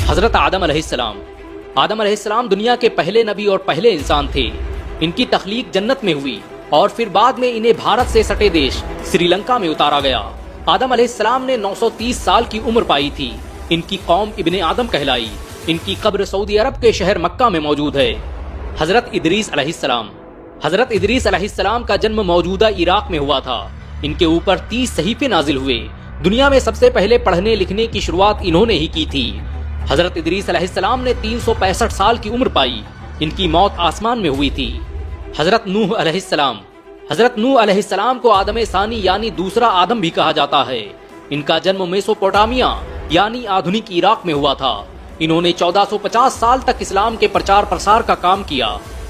حضرت آدم علیہ السلام۔ آدم علیہ السلام دنیا کے پہلے نبی اور پہلے انسان تھے۔ ان کی تخلیق جنت میں ہوئی اور پھر بعد میں انہیں بھارت سے سٹے دیش سری لنکا میں اتارا گیا۔ آدم علیہ السلام نے 930 سال کی عمر پائی تھی۔ ان کی قوم ابن آدم کہلائی۔ ان کی قبر سعودی عرب کے شہر مکہ میں موجود ہے۔ حضرت ادریس علیہ السلام۔ حضرت ادریس علیہ السلام کا جنم موجودہ عراق میں ہوا تھا۔ ان کے اوپر 30 صحیفے نازل ہوئے۔ دنیا میں سب سے پہلے پڑھنے لکھنے کی شروعات انہوں نے ہی کی تھی۔ حضرت ادریس علیہ السلام نے 365 سال کی عمر پائی۔ ان کی موت آسمان میں ہوئی تھی۔ حضرت نوح علیہ السلام۔ حضرت نوح علیہ السلام کو آدم ثانی یعنی دوسرا آدم بھی کہا جاتا ہے۔ ان کا جنم میسوپوٹامیا یعنی آدھنک عراق میں ہوا تھا۔ انہوں نے 1450 سال تک اسلام کے پرچار پرسار کا کام کیا۔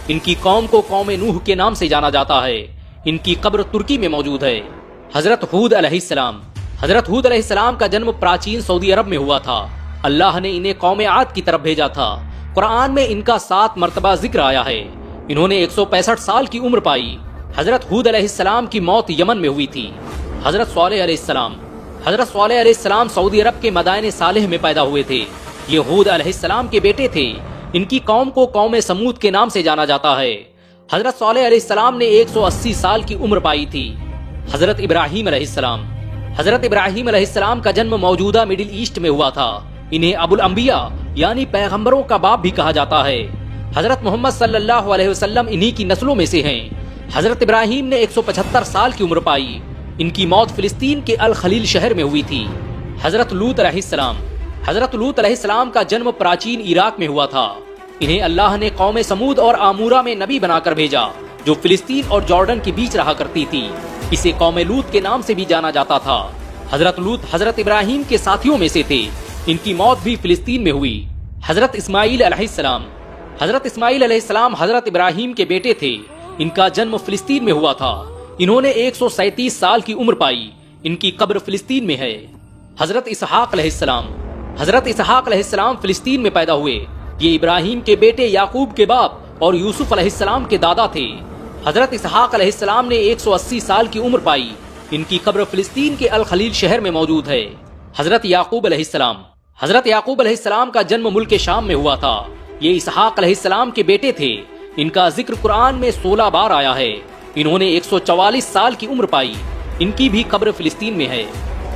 ان کی قوم کو قوم نوح کے نام سے جانا جاتا ہے۔ ان کی قبر ترکی میں موجود ہے۔ حضرت ہود علیہ السلام۔ حضرت ہود علیہ السلام کا جنم پراچین سعودی عرب میں ہوا تھا۔ اللہ نے انہیں قوم عاد کی طرف بھیجا تھا۔ قرآن میں ان کا 7 مرتبہ ذکر آیا ہے۔ انہوں نے 165 سال کی عمر پائی۔ حضرت ہود علیہ السلام کی موت یمن میں ہوئی تھی۔ حضرت صالح علیہ السلام۔ حضرت صالح علیہ السلام سعودی عرب کے مدائن صالح میں پیدا ہوئے تھے۔ یہ ہود علیہ السلام کے بیٹے تھے۔ ان کی قوم کو قوم سمود کے نام سے جانا جاتا ہے۔ حضرت صالح علیہ السلام نے 180 سال کی عمر پائی تھی۔ حضرت ابراہیم علیہ السلام۔ حضرت ابراہیم علیہ السلام کا جنم موجودہ مڈل ایسٹ میں ہوا تھا۔ انہیں ابو الانبیاء یعنی پیغمبروں کا باپ بھی کہا جاتا ہے۔ حضرت محمد صلی اللہ علیہ وسلم انہی کی نسلوں میں سے ہیں۔ حضرت ابراہیم نے 175 سال کی عمر پائی۔ ان کی موت فلسطین کے الخلیل شہر میں ہوئی تھی۔ حضرت لوط علیہ السلام۔ حضرت لوط علیہ السلام کا جنم پراچین عراق میں ہوا تھا۔ انہیں اللہ نے قوم سمود اور آمورہ میں نبی بنا کر بھیجا جو فلسطین اور جارڈن کے بیچ رہا کرتی تھی۔ اسے قوم لوط کے نام سے بھی جانا جاتا تھا۔ حضرت لوط حضرت ابراہیم کے ساتھیوں میں سے تھے۔ ان کی موت بھی فلسطین میں ہوئی۔ حضرت اسماعیل علیہ السلام۔ حضرت اسماعیل علیہ السلام حضرت ابراہیم کے بیٹے تھے۔ ان کا جنم فلسطین میں ہوا تھا۔ انہوں نے 137 سال کی عمر پائی۔ ان کی قبر فلسطین میں ہے۔ حضرت اسحاق علیہ السلام۔ حضرت اسحاق علیہ السلام فلسطین میں پیدا ہوئے۔ یہ ابراہیم کے بیٹے یعقوب کے باپ اور یوسف علیہ السلام کے دادا تھے۔ حضرت اسحاق علیہ السلام نے 180 سال کی عمر پائی۔ ان کی قبر فلسطین کے الخلیل شہر میں موجود ہے۔ حضرت یعقوب علیہ السلام۔ حضرت یعقوب علیہ السلام کا جنم ملک شام میں ہوا تھا۔ یہ اسحاق علیہ السلام کے بیٹے تھے۔ ان کا ذکر قرآن میں 16 بار آیا ہے۔ انہوں نے 144 سال کی عمر پائی۔ ان کی بھی قبر فلسطین میں ہے۔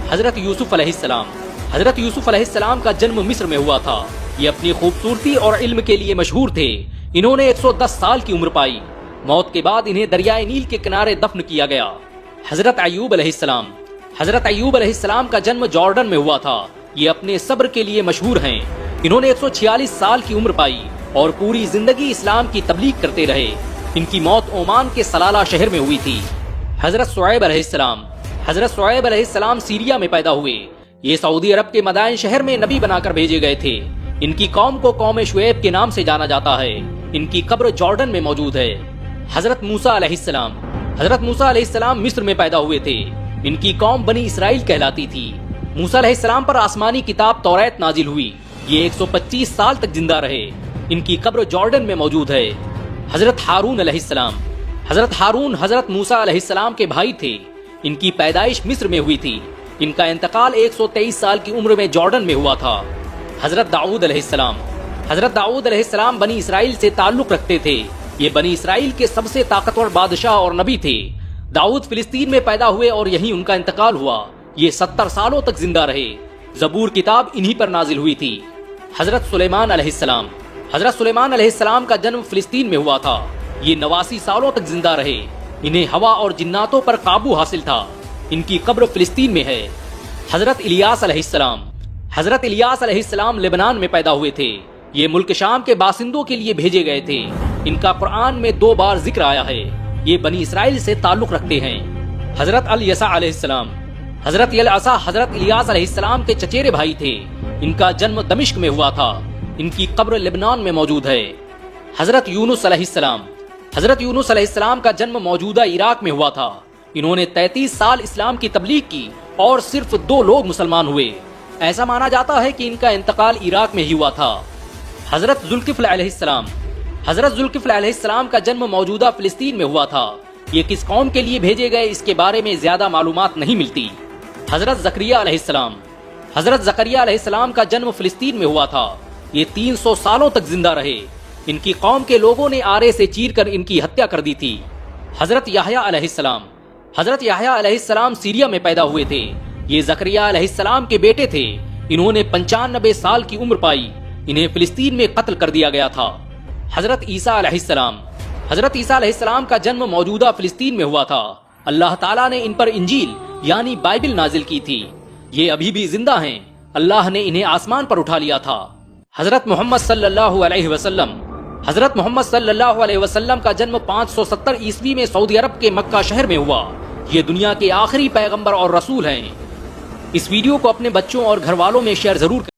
حضرت یوسف علیہ السلام۔ حضرت یوسف علیہ السلام کا جنم مصر میں ہوا تھا۔ یہ اپنی خوبصورتی اور علم کے لیے مشہور تھے۔ انہوں نے 110 سال کی عمر پائی۔ موت کے بعد انہیں دریائے نیل کے کنارے دفن کیا گیا۔ حضرت ایوب علیہ السلام۔ حضرت ایوب علیہ السلام کا جنم جارڈن میں ہوا تھا۔ یہ اپنے صبر کے لیے مشہور ہیں۔ انہوں نے 146 سال کی عمر پائی اور پوری زندگی اسلام کی تبلیغ کرتے رہے۔ ان کی موت عمان کے سلالہ شہر میں ہوئی تھی۔ حضرت شعیب علیہ السلام۔ حضرت شعیب علیہ السلام سیریا میں پیدا ہوئے۔ یہ سعودی عرب کے مدائن شہر میں نبی بنا کر بھیجے گئے تھے۔ ان کی قوم کو قوم شعیب کے نام سے جانا جاتا ہے۔ ان کی قبر جارڈن میں موجود ہے۔ حضرت موسیٰ علیہ السلام۔ حضرت موسیٰ علیہ السلام مصر میں پیدا ہوئے تھے۔ ان کی قوم بنی اسرائیل کہلاتی تھی۔ موسیٰ علیہ السلام پر آسمانی کتاب توریت نازل ہوئی۔ یہ 125 سال تک زندہ رہے۔ ان کی قبر جارڈن میں موجود ہے۔ حضرت ہارون علیہ السلام۔ حضرت ہارون حضرت موسیٰ علیہ السلام کے بھائی تھے۔ ان کی پیدائش مصر میں ہوئی تھی۔ ان کا انتقال 123 سال کی عمر میں جارڈن میں ہوا تھا۔ حضرت داؤد علیہ السلام۔ حضرت داؤد علیہ السلام بنی اسرائیل سے تعلق رکھتے تھے۔ یہ بنی اسرائیل کے سب سے طاقتور بادشاہ اور نبی تھے۔ داؤد فلسطین میں پیدا ہوئے اور یہیں ان کا انتقال ہوا۔ یہ 70 سالوں تک زندہ رہے۔ زبور کتاب انہی پر نازل ہوئی تھی۔ حضرت سلیمان علیہ السلام۔ حضرت سلیمان علیہ السلام کا جنم فلسطین میں ہوا تھا۔ یہ 89 سالوں تک زندہ رہے۔ انہیں ہوا اور جناتوں پر قابو حاصل تھا۔ ان کی قبر فلسطین میں ہے۔ حضرت الیاس علیہ السلام۔ حضرت الیاس علیہ السلام لبنان میں پیدا ہوئے تھے۔ یہ ملک شام کے باشندوں کے لیے بھیجے گئے تھے۔ ان کا قرآن میں 2 بار ذکر آیا ہے۔ یہ بنی اسرائیل سے تعلق رکھتے ہیں۔ حضرت الیسع علیہ السلام۔ حضرت الیسع حضرت الیاس علیہ السلام کے چچیرے بھائی تھے۔ ان کا جنم دمشق میں ہوا تھا۔ ان کی قبر لبنان میں موجود ہے۔ حضرت یونس علیہ السلام۔ حضرت یونس علیہ السلام کا جنم موجودہ عراق میں ہوا تھا۔ انہوں نے 33 سال اسلام کی تبلیغ کی اور صرف 2 لوگ مسلمان ہوئے۔ ایسا مانا جاتا ہے کہ ان کا انتقال عراق میں ہی ہوا تھا۔ حضرت ذوالکفل علیہ السلام۔ حضرت ذوالکفل علیہ السلام کا جنم موجودہ فلسطین میں ہوا تھا۔ یہ کس قوم کے لیے بھیجے گئے اس کے بارے میں زیادہ معلومات نہیں ملتی۔ حضرت زکریا علیہ السلام۔ حضرت زکریا علیہ السلام کا جنم فلسطین میں ہوا تھا۔ یہ 300 سالوں تک زندہ رہے. ان کی قوم کے لوگوں نے آرے سے چیر کر ان کی ہتیا کر دی تھی. حضرت یحییٰ علیہ السلام سیریا میں پیدا ہوئے تھے. یہ زکریہ علیہ السلام کے بیٹے تھے. انہوں نے 95 سال کی عمر پائی. انہیں فلسطین میں قتل کر دیا گیا تھا. حضرت عیسیٰ علیہ السلام کا جنم موجودہ فلسطین میں ہوا تھا. اللہ تعالیٰ نے ان پر انجیل یعنی بائبل نازل کی تھی. یہ ابھی بھی زندہ ہیں. اللہ نے انہیں آسمان پر اٹھا لیا تھا. حضرت محمد صلی اللہ علیہ وسلم کا جنم 570 عیسوی میں سعودی عرب کے مکہ شہر میں ہوا. یہ دنیا کے آخری پیغمبر اور رسول ہیں. اس ویڈیو کو اپنے بچوں اور گھر والوں میں شیئر ضرور کریں.